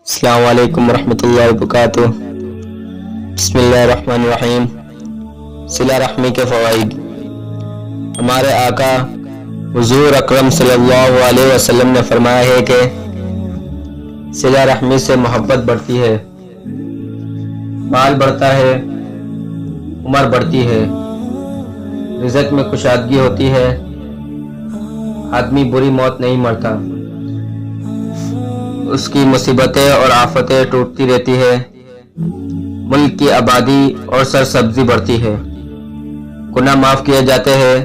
السلام علیکم ورحمۃ اللہ وبرکاتہ۔ بسم اللہ الرحمن الرحیم۔ صلہ رحمی کے فوائد۔ ہمارے آقا حضور اکرم صلی اللہ علیہ وسلم نے فرمایا ہے کہ صلہ رحمی سے محبت بڑھتی ہے، مال بڑھتا ہے، عمر بڑھتی ہے، رزق میں کشادگی ہوتی ہے، آدمی بری موت نہیں مرتا، اس کی مصیبتیں اور آفتیں ٹوٹتی رہتی ہے، ملک کی آبادی اور سرسبزی بڑھتی ہے، گناہ معاف کیے جاتے ہیں،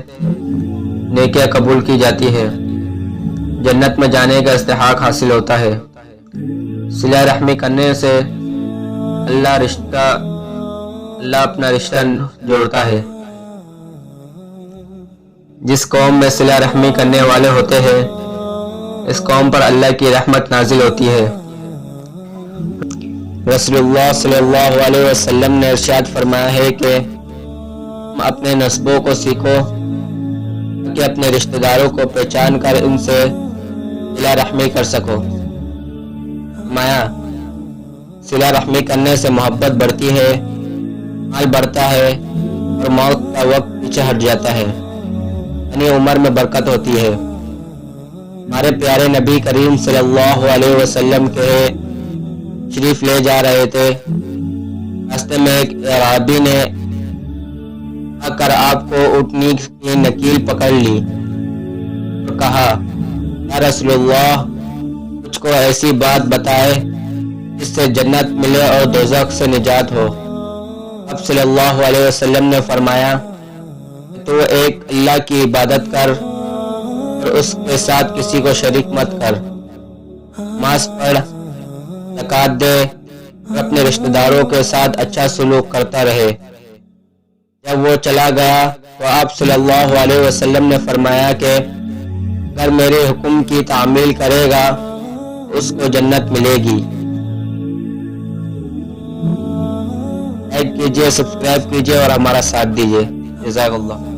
نیکیاں قبول کی جاتی ہے، جنت میں جانے کا استحقاق حاصل ہوتا ہے۔ صلہ رحمی کرنے سے اللہ اپنا رشتہ جوڑتا ہے۔ جس قوم میں صلہ رحمی کرنے والے ہوتے ہیں، اس قوم پر اللہ کی رحمت نازل ہوتی ہے۔ رسول اللہ صلی اللہ علیہ وسلم نے ارشاد فرمایا ہے کہ اپنے نسبوں کو سیکھو کہ اپنے رشتہ داروں کو پہچان کر ان سے صلہ رحمی کر سکو۔ صلہ رحمی کرنے سے محبت بڑھتی ہے، مال بڑھتا ہے اور موت کا وقت پیچھے ہٹ جاتا ہے، یعنی عمر میں برکت ہوتی ہے۔ ہمارے پیارے نبی کریم صلی اللہ علیہ وسلم کے شریف لے جا رہے تھے، راستے میں ایک اعرابی نے آ کر آپ کو اونٹنی کی نکیل پکڑ لی اور کہا، یا رسول اللہ، مجھ کو ایسی بات بتائے جس سے جنت ملے اور دوزخ سے نجات ہو۔ آپ صلی اللہ علیہ وسلم نے فرمایا، تو ایک اللہ کی عبادت کر اور اس کے ساتھ کسی کو شریک مت کر، نماز پڑھ، زکوٰۃ دے اور اپنے رشتہ داروں کے ساتھ اچھا سلوک کرتا رہے۔ جب وہ چلا گیا تو آپ صلی اللہ علیہ وسلم نے فرمایا کہ اگر میرے حکم کی تعمیل کرے گا اس کو جنت ملے گی۔ لائک کیجئے، سبسکرائب کیجئے اور ہمارا ساتھ دیجئے۔ جزاک اللہ۔